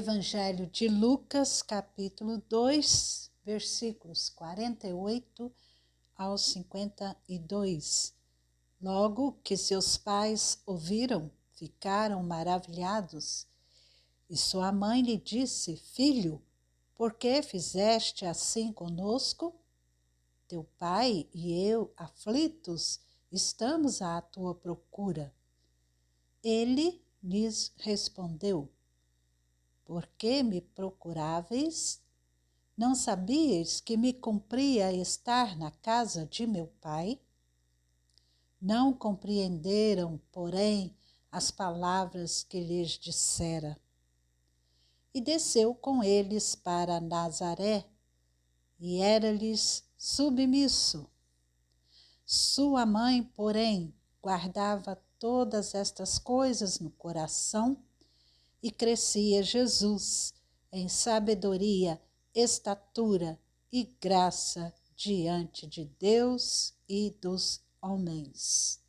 Evangelho de Lucas, capítulo 2, versículos 48 ao 52. Logo que seus pais ouviram, ficaram maravilhados. E sua mãe lhe disse: Filho, por que fizeste assim conosco? Teu pai e eu, aflitos, estamos à tua procura. Ele lhes respondeu: Por que me procuráveis? Não sabíeis que me cumpria estar na casa de meu pai? Não compreenderam, porém, as palavras que lhes dissera. E desceu com eles para Nazaré, e era-lhes submisso. Sua mãe, porém, guardava todas estas coisas no coração, e crescia Jesus em sabedoria, estatura e graça diante de Deus e dos homens.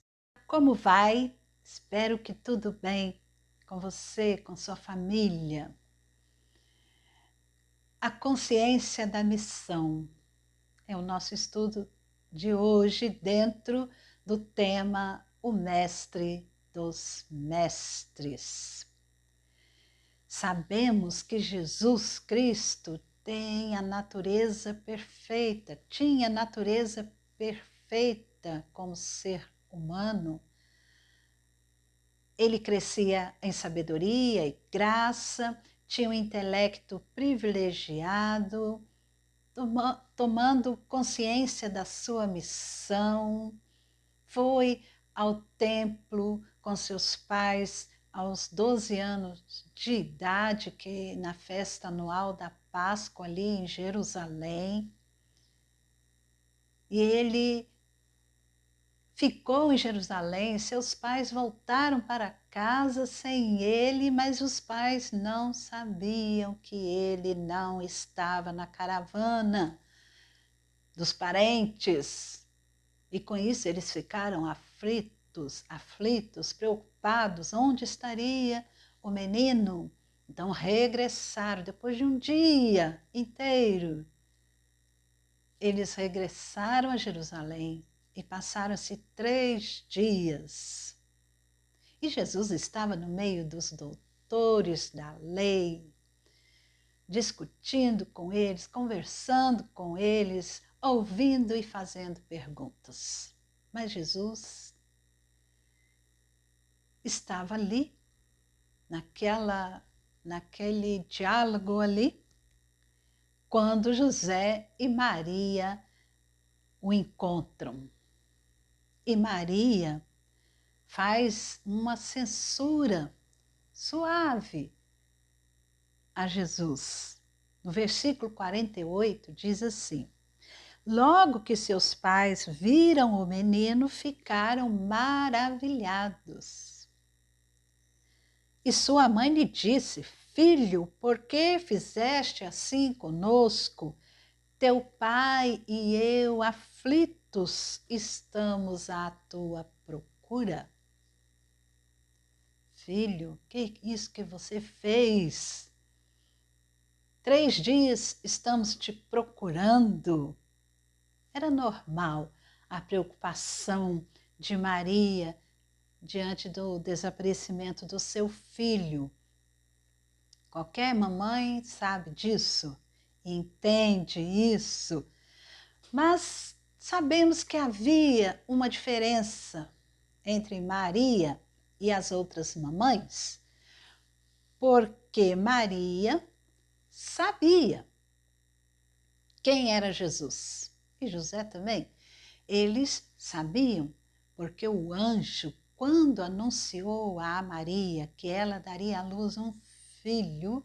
Como vai? Espero que tudo bem com você, com sua família. A consciência da missão é o nosso estudo de hoje dentro do tema O Mestre dos Mestres. Sabemos que Jesus Cristo tem a natureza perfeita, tinha a natureza perfeita como ser humano. Ele crescia em sabedoria e graça, tinha um intelecto privilegiado, tomando consciência da sua missão, foi ao templo com seus pais aos 12 anos de idade, que na festa anual da Páscoa ali em Jerusalém. E ele ficou em Jerusalém, seus pais voltaram para casa sem ele, mas os pais não sabiam que ele não estava na caravana dos parentes. E com isso eles ficaram aflitos, preocupados, onde estaria o menino? Então regressaram, depois de um dia inteiro, eles regressaram a Jerusalém e passaram-se 3 dias. E Jesus estava no meio dos doutores da lei, discutindo com eles, conversando com eles, ouvindo e fazendo perguntas. Mas Jesus estava ali, naquele diálogo ali, quando José e Maria o encontram. E Maria faz uma censura suave a Jesus. No versículo 48 diz assim: Logo que seus pais viram o menino, ficaram maravilhados. E sua mãe lhe disse: Filho, por que fizeste assim conosco? Teu pai e eu, aflitos, estamos à tua procura. Filho, que é isso que você fez? 3 dias estamos te procurando. Era normal a preocupação de Maria diante do desaparecimento do seu filho. Qualquer mamãe sabe disso, entende isso, mas sabemos que havia uma diferença entre Maria e as outras mamães, porque Maria sabia quem era Jesus e José também. Eles sabiam, porque o anjo, quando anunciou a Maria que ela daria à luz um filho,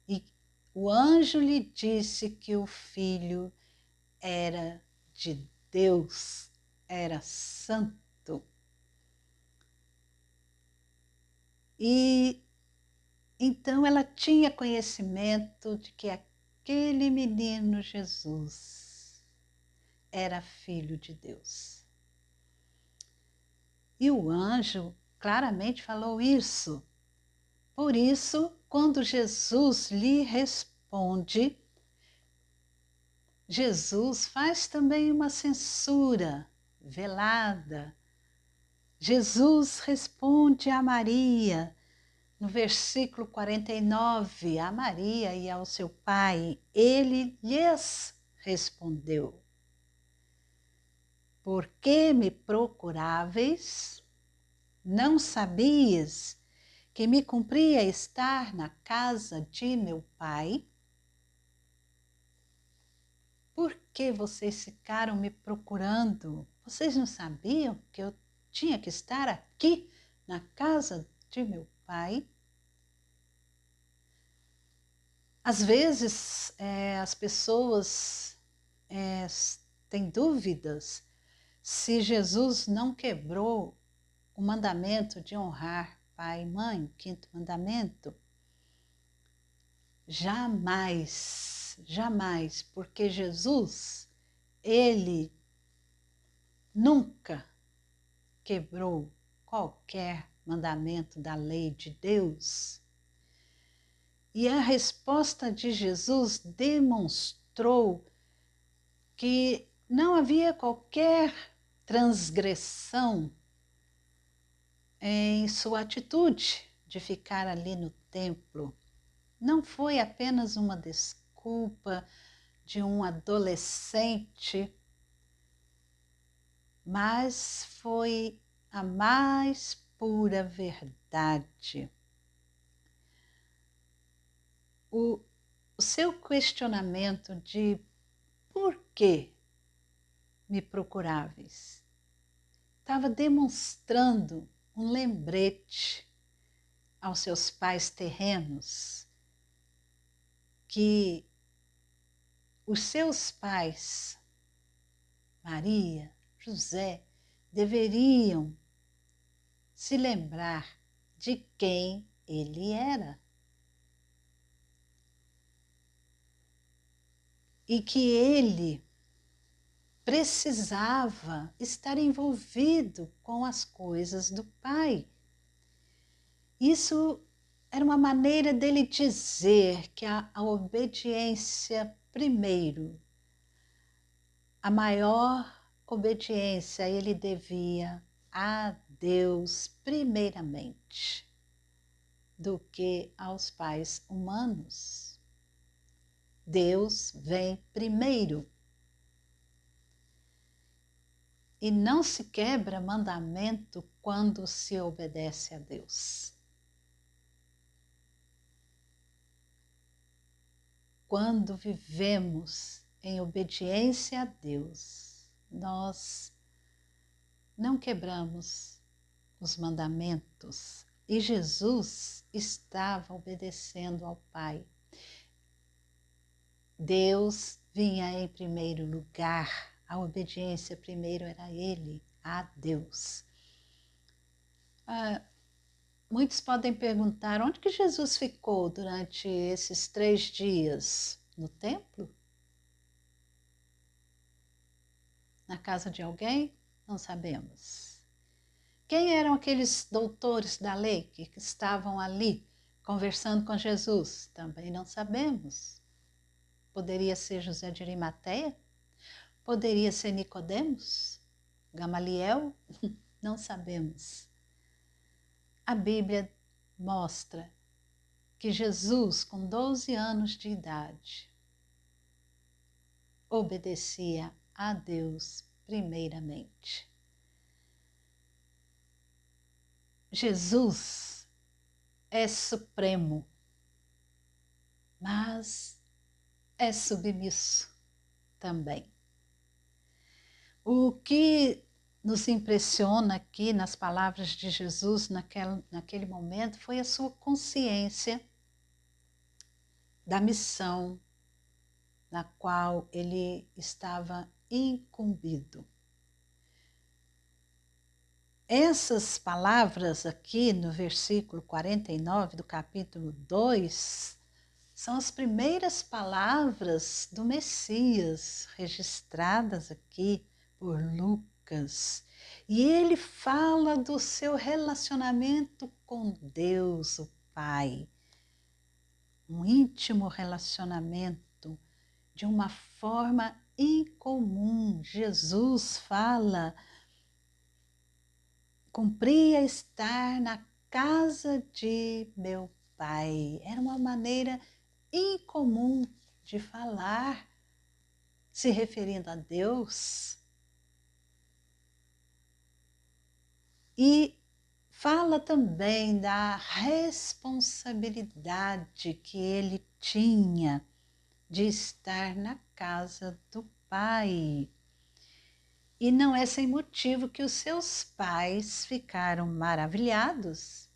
e o anjo lhe disse que o filho era de Deus, era santo. E então ela tinha conhecimento de que aquele menino Jesus era filho de Deus. E o anjo claramente falou isso. Por isso quando Jesus lhe responde, Jesus faz também uma censura velada. Jesus responde a Maria, no versículo 49, a Maria e ao seu pai, ele lhes respondeu: por que me procuráveis? Não sabias que me cumpria estar na casa de meu pai? Por que vocês ficaram me procurando? Vocês não sabiam que eu tinha que estar aqui na casa de meu pai? Às vezes as pessoas têm dúvidas se Jesus não quebrou o mandamento de honrar pai e mãe, o quinto mandamento. Jamais, jamais, porque Jesus, ele nunca quebrou qualquer mandamento da lei de Deus. E a resposta de Jesus demonstrou que não havia qualquer transgressão em sua atitude de ficar ali no templo. Não foi apenas uma desculpa de um adolescente, mas foi a mais pura verdade. O seu questionamento de por que me procuráveis estava demonstrando um lembrete aos seus pais terrenos que os seus pais, Maria, José, deveriam se lembrar de quem ele era. E que ele precisava estar envolvido com as coisas do Pai. Isso era uma maneira dele dizer que a obediência primeiro, a maior obediência ele devia a Deus primeiramente, do que aos pais humanos. Deus vem primeiro. E não se quebra mandamento quando se obedece a Deus. Quando vivemos em obediência a Deus, nós não quebramos os mandamentos. E Jesus estava obedecendo ao Pai. Deus vinha em primeiro lugar, a obediência primeiro era Ele, a Deus. Muitos podem perguntar, onde que Jesus ficou durante esses 3 dias? No templo? Na casa de alguém? Não sabemos. Quem eram aqueles doutores da lei que estavam ali conversando com Jesus? Também não sabemos. Poderia ser José de Arimateia? Poderia ser Nicodemos? Gamaliel? Não sabemos. A Bíblia mostra que Jesus, com 12 anos de idade, obedecia a Deus primeiramente. Jesus é supremo, mas é submisso também. O que nos impressiona aqui nas palavras de Jesus naquele momento foi a sua consciência da missão na qual ele estava incumbido. Essas palavras aqui no versículo 49 do capítulo 2 são as primeiras palavras do Messias registradas aqui por Lucas. E ele fala do seu relacionamento com Deus, o Pai. um íntimo relacionamento de uma forma incomum. Jesus fala: cumpria estar na casa de meu Pai. Era uma maneira incomum de falar, se referindo a Deus. E fala também da responsabilidade que ele tinha de estar na casa do Pai. E não é sem motivo que os seus pais ficaram maravilhados,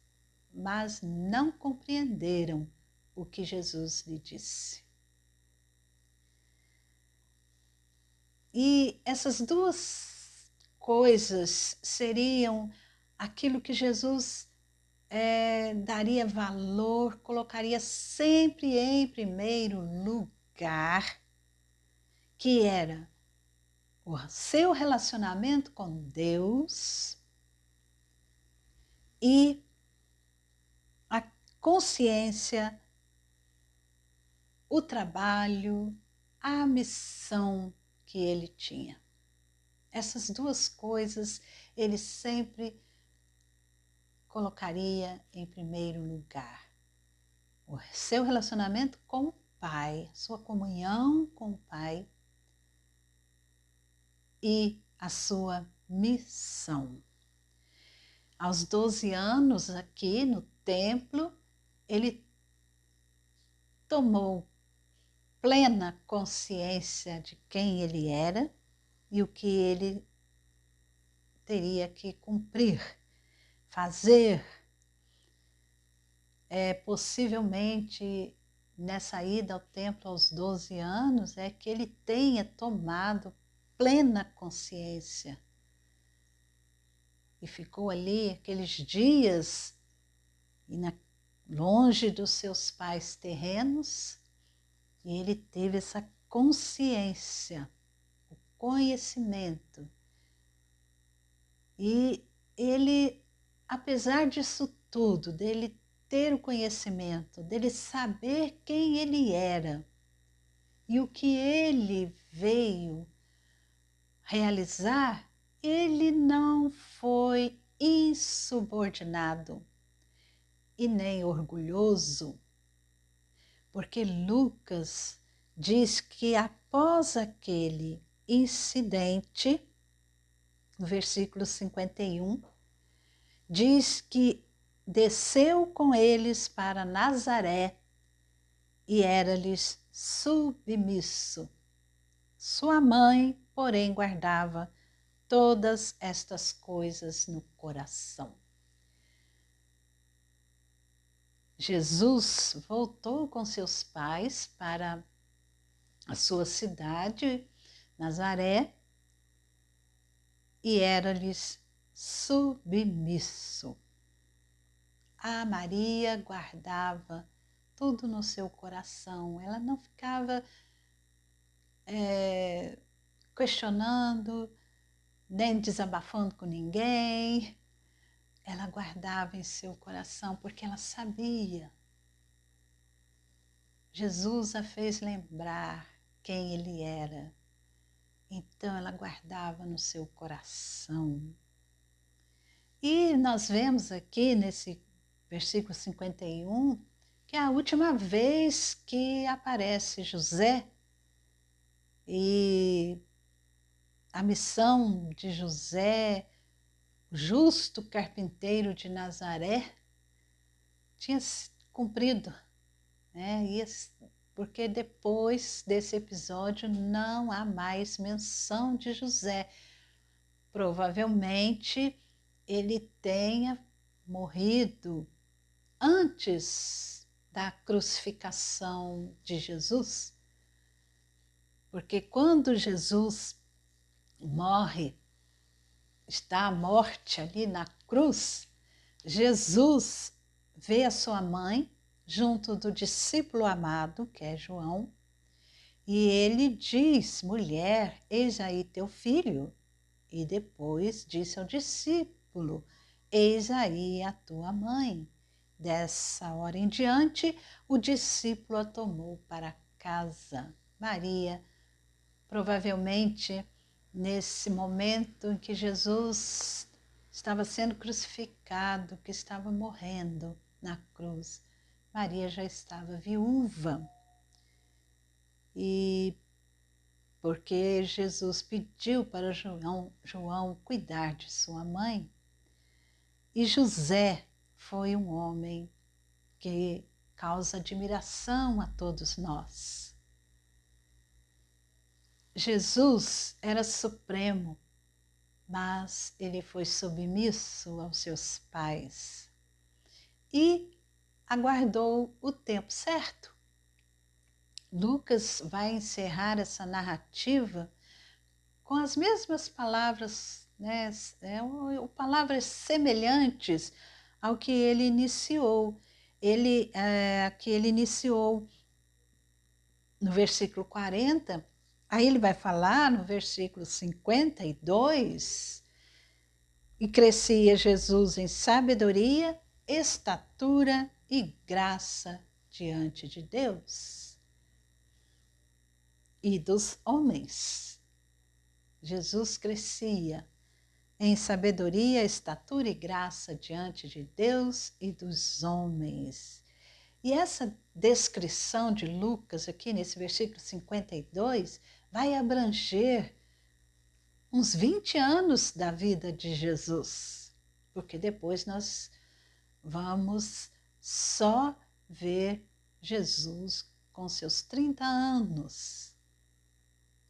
mas não compreenderam o que Jesus lhe disse. E essas duas coisas seriam aquilo que Jesus daria valor, colocaria sempre em primeiro lugar, que era o seu relacionamento com Deus e a consciência, o trabalho, a missão que ele tinha. Essas duas coisas ele sempre colocaria em primeiro lugar. O seu relacionamento com o Pai, sua comunhão com o Pai e a sua missão. Aos 12 anos, aqui no templo, ele tomou plena consciência de quem ele era e o que ele teria que cumprir, fazer. Possivelmente, nessa ida ao templo aos 12 anos, é que ele tenha tomado plena consciência. E ficou ali aqueles dias longe dos seus pais terrenos, e ele teve essa consciência, o conhecimento. E ele, apesar disso tudo, dele ter o conhecimento, dele saber quem ele era e o que ele veio realizar, ele não foi insubordinado e nem orgulhoso, porque Lucas diz que após aquele incidente, no versículo 51, diz que desceu com eles para Nazaré e era-lhes submisso. Sua mãe, porém, guardava todas estas coisas no coração. Jesus voltou com seus pais para a sua cidade, Nazaré, e era-lhes submisso. A Maria guardava tudo no seu coração, ela não ficava questionando, nem desabafando com ninguém. Ela guardava em seu coração porque ela sabia. Jesus a fez lembrar quem ele era. Então ela guardava no seu coração. E nós vemos aqui nesse versículo 51 que é a última vez que aparece José e a missão de José, o justo carpinteiro de Nazaré, tinha se cumprido, né? Porque depois desse episódio não há mais menção de José. Provavelmente ele tenha morrido antes da crucificação de Jesus, porque quando Jesus morre, está a morte ali na cruz, Jesus vê a sua mãe junto do discípulo amado, que é João, e ele diz: mulher, eis aí teu filho. E depois disse ao discípulo: eis aí a tua mãe. Dessa hora em diante, o discípulo a tomou para casa. Maria, provavelmente nesse momento em que Jesus estava sendo crucificado, que estava morrendo na cruz, Maria já estava viúva. E porque Jesus pediu para João cuidar de sua mãe, e José foi um homem que causa admiração a todos nós. Jesus era supremo, mas ele foi submisso aos seus pais e aguardou o tempo certo. Lucas vai encerrar essa narrativa com as mesmas palavras, né? Palavras semelhantes ao que ele iniciou. Que ele iniciou no versículo 40, aí ele vai falar no versículo 52, e crescia Jesus em sabedoria, estatura e graça diante de Deus e dos homens. Jesus crescia em sabedoria, estatura e graça diante de Deus e dos homens. E essa descrição de Lucas aqui nesse versículo 52 vai abranger uns 20 anos da vida de Jesus, porque depois nós vamos só ver Jesus com seus 30 anos,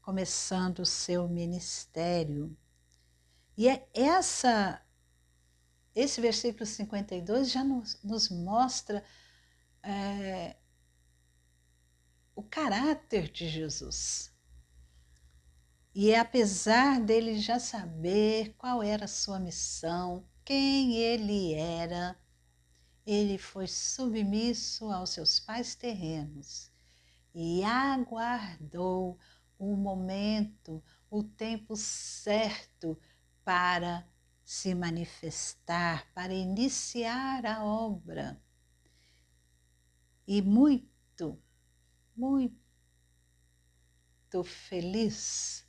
começando o seu ministério. E esse versículo 52 já nos mostra o caráter de Jesus. E apesar dele já saber qual era a sua missão, quem ele era, ele foi submisso aos seus pais terrenos e aguardou o momento, o tempo certo para se manifestar, para iniciar a obra. E muito feliz,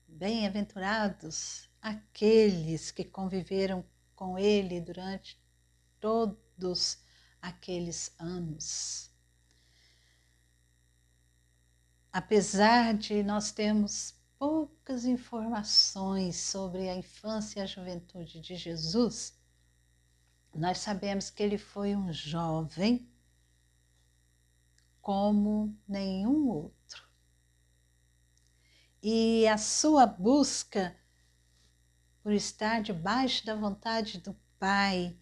bem-aventurados aqueles que conviveram com ele durante todos aqueles anos. Apesar de nós termos poucas informações sobre a infância e a juventude de Jesus, nós sabemos que ele foi um jovem como nenhum outro. E a sua busca por estar debaixo da vontade do Pai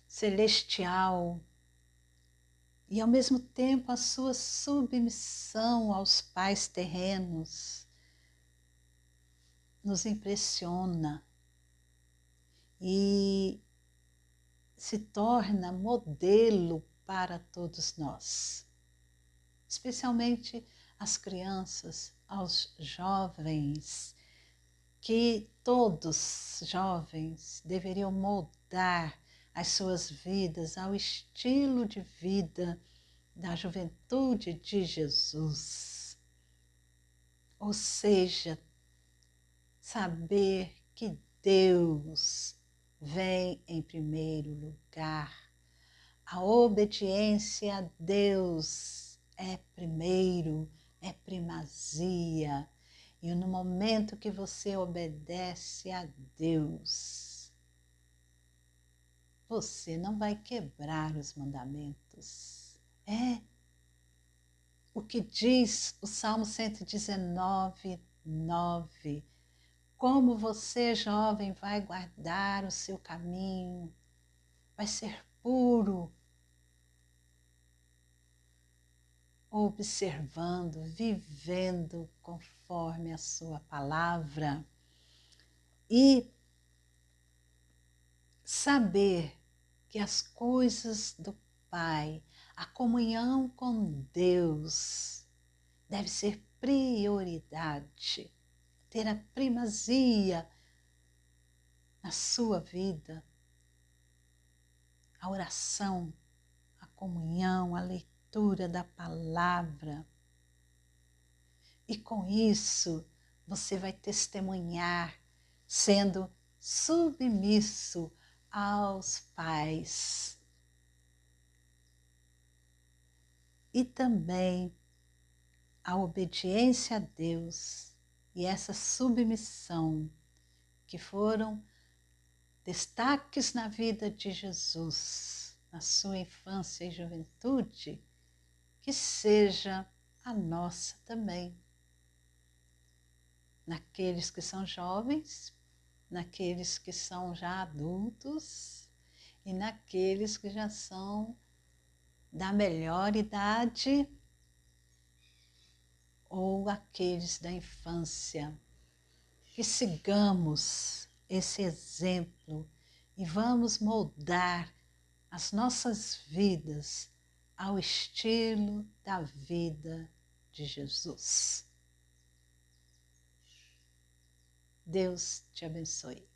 celestial e ao mesmo tempo a sua submissão aos pais terrenos nos impressiona e se torna modelo para todos nós, especialmente as crianças, aos jovens, que todos jovens deveriam moldar as suas vidas ao estilo de vida da juventude de Jesus. Ou seja, saber que Deus vem em primeiro lugar. A obediência a Deus é primeiro, é primazia. E no momento que você obedece a Deus, você não vai quebrar os mandamentos. É o que diz o Salmo 119, 9. Como você, jovem, vai guardar o seu caminho, vai ser puro, observando, vivendo conforme a sua palavra. E saber que as coisas do Pai, a comunhão com Deus, deve ser prioridade, ter a primazia na sua vida. a oração, a comunhão, a leitura da palavra. E com isso, você vai testemunhar sendo submisso aos pais. E também a obediência a Deus e essa submissão que foram destaques na vida de Jesus, na sua infância e juventude, que seja a nossa também. Naqueles que são jovens, naqueles que são já adultos e naqueles que já são da melhor idade ou aqueles da infância. Que sigamos esse exemplo e vamos moldar as nossas vidas ao estilo da vida de Jesus. Deus te abençoe.